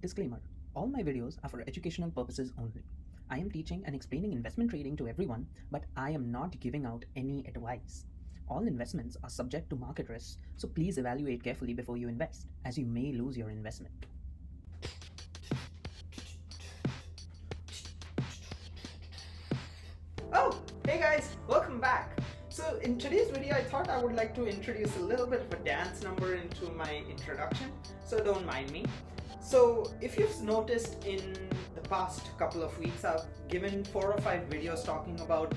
Disclaimer: all my videos are for educational purposes only. I am teaching and explaining investment trading to everyone, but I am not giving out any advice. All investments are subject to market risks, so please evaluate carefully before you invest, as you may lose your investment. Oh, hey guys, welcome back. So in today's video, I thought I would like to introduce a little bit of a dance number into my introduction, so don't mind me. So if you've noticed in the past couple of weeks, I've given 4 or 5 videos talking about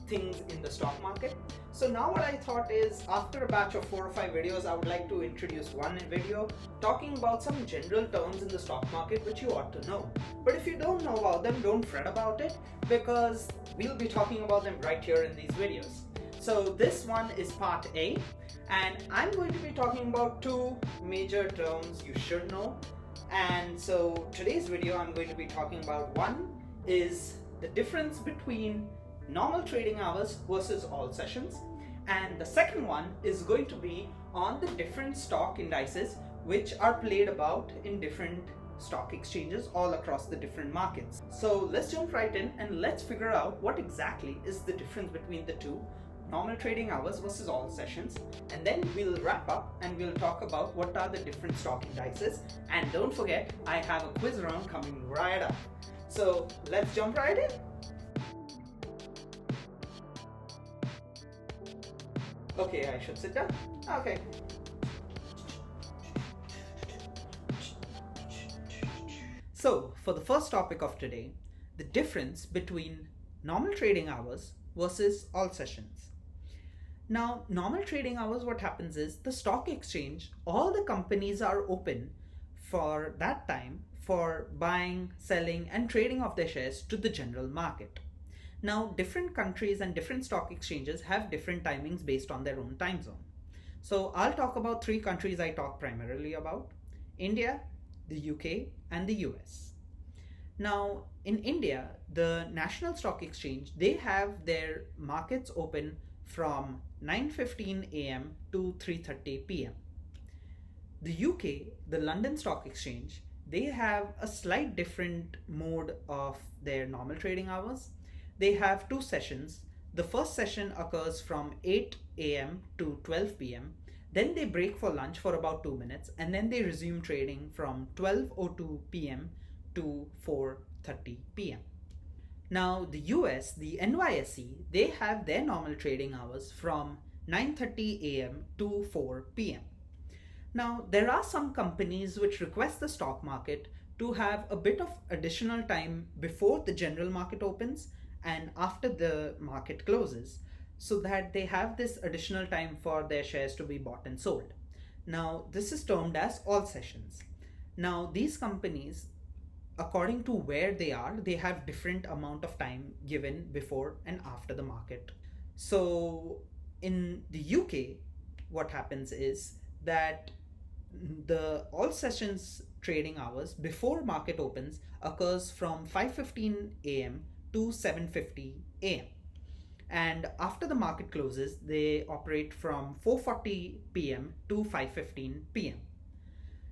things in the stock market. So now what I thought is, after a batch of 4 or 5 videos, I would like to introduce one video talking about some general terms in the stock market which you ought to know. But if you don't know about them, don't fret about it, because we'll be talking about them right here in these videos. So this one is part A, and I'm going to be talking about 2 major terms you should know. And so today's video, I'm going to be talking about, one is the difference between normal trading hours versus all sessions, and the second one is going to be on the different stock indices which are played about in different stock exchanges all across the different markets. So let's jump right in and let's figure out what exactly is the difference between the two, normal trading hours versus all sessions, and then we'll wrap up and we'll talk about what are the different stock indices. And don't forget, I have a quiz round coming right up. So let's jump right in. Okay, I should sit down. Okay. So for the first topic of today, the difference between normal trading hours versus all sessions. Now, normal trading hours, what happens is, the stock exchange, all the companies are open for that time for buying, selling, and trading of their shares to the general market. Now, different countries and different stock exchanges have different timings based on their own time zone. So I'll talk about 3 countries I talk primarily about: India, the UK, and the US. Now, in India, the National Stock Exchange, they have their markets open from 9:15 a.m. to 3:30 p.m. The UK, the London Stock Exchange, they have a slight different mode of their normal trading hours. They have 2 sessions. The first session occurs from 8 a.m. to 12 p.m. Then they break for lunch for about 2 minutes, and then they resume trading from 12:02 p.m. to 4:30 p.m. Now, the US, the NYSE, they have their normal trading hours from 9:30 a.m. to 4 p.m. Now, there are some companies which request the stock market to have a bit of additional time before the general market opens and after the market closes, so that they have this additional time for their shares to be bought and sold. Now, this is termed as all sessions. Now, these companies, according to where they are, they have different amount of time given before and after the market. So in the UK, what happens is that the all sessions trading hours before market opens occurs from 5:15 a.m. to 7:50 a.m. and after the market closes, they operate from 4:40 p.m. to 5:15 p.m.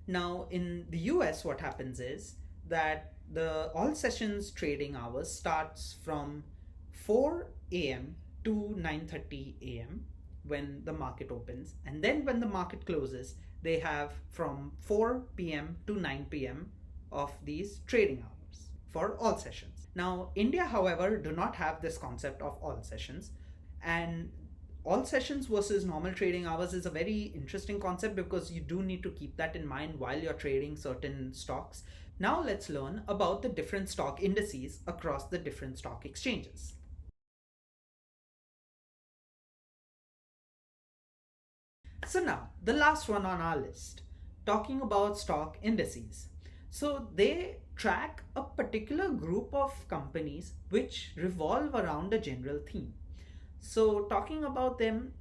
Now in the US, what happens is that the all sessions trading hours starts from 4 a.m. to 9:30 a.m. when the market opens, and then when the market closes, they have from 4 p.m. to 9 p.m. of these trading hours for all sessions. Now, India, however, do not have this concept of all sessions, and all sessions versus normal trading hours is a very interesting concept because you do need to keep that in mind while you're trading certain stocks. Now let's learn about the different stock indices across the different stock exchanges. So now, the last one on our list, talking about stock indices. So they track a particular group of companies which revolve around a general theme. So talking about them,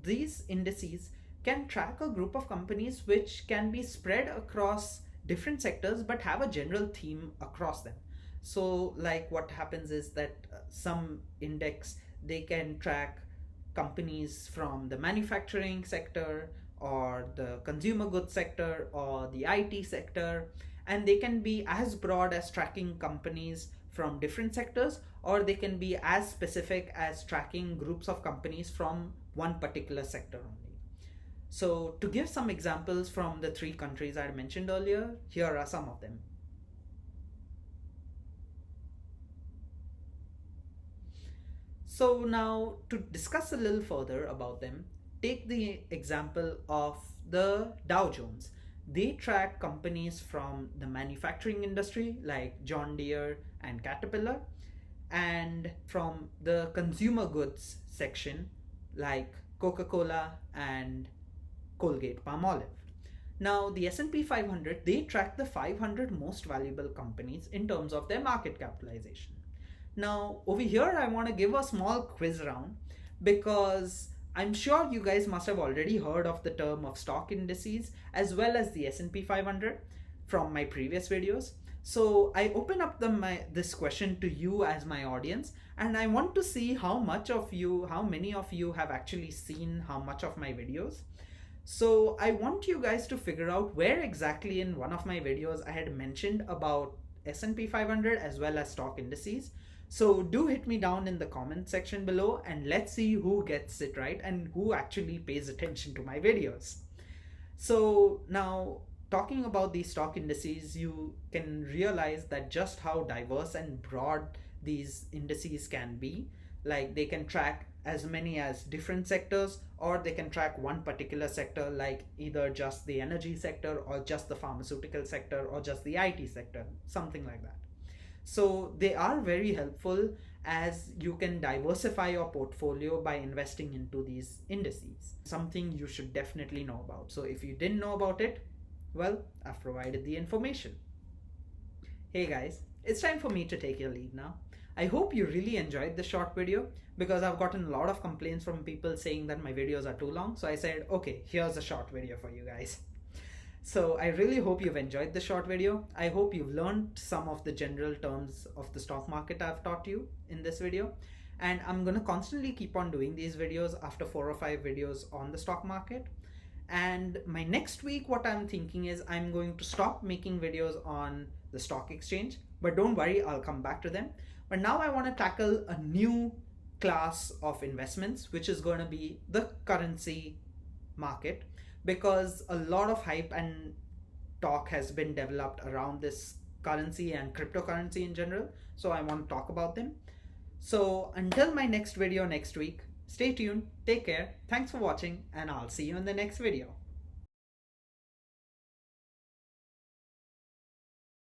these indices can track a group of companies which can be spread across different sectors but have a general theme across them. So like what happens is that some index, they can track companies from the manufacturing sector or the consumer goods sector or the IT sector, and they can be as broad as tracking companies from different sectors, or they can be as specific as tracking groups of companies from one particular sector only. So, to give some examples from the three countries I mentioned earlier, here are some of them. So, now to discuss a little further about them, take the example of the Dow Jones. They track companies from the manufacturing industry like John Deere and Caterpillar, and from the consumer goods section like Coca-Cola and Colgate Palmolive. Now, the S&P 500, they track the 500 most valuable companies in terms of their market capitalization. Now, over here, I want to give a small quiz round because I'm sure you guys must have already heard of the term of stock indices as well as the S&P 500 from my previous videos. So I open up this question to you as my audience, and I want to see how many of you have actually seen how much of my videos. So I want you guys to figure out where exactly in one of my videos I had mentioned about S&P 500 as well as stock indices. So do hit me down in the comment section below, and let's see who gets it right and who actually pays attention to my videos. So now, talking about these stock indices, you can realize that just how diverse and broad these indices can be. Like, they can track as many as different sectors, or they can track one particular sector, like either just the energy sector or just the pharmaceutical sector or just the IT sector, something like that. So they are very helpful as you can diversify your portfolio by investing into these indices. Something you should definitely know about. So if you didn't know about it, well, I've provided the information. Hey guys, it's time for me to take your leave now. I hope you really enjoyed this short video because I've gotten a lot of complaints from people saying that my videos are too long. So I said, okay, here's a short video for you guys. So I really hope you've enjoyed the short video. I hope you've learned some of the general terms of the stock market I've taught you in this video. And I'm going to constantly keep on doing these videos after 4 or 5 videos on the stock market. And my next week, what I'm thinking is I'm going to stop making videos on the stock exchange. But don't worry, I'll come back to them. But now I want to tackle a new class of investments, which is going to be the currency market, because a lot of hype and talk has been developed around this currency and cryptocurrency in general. So I want to talk about them. So until my next video next week, stay tuned, take care, thanks for watching, and I'll see you in the next video.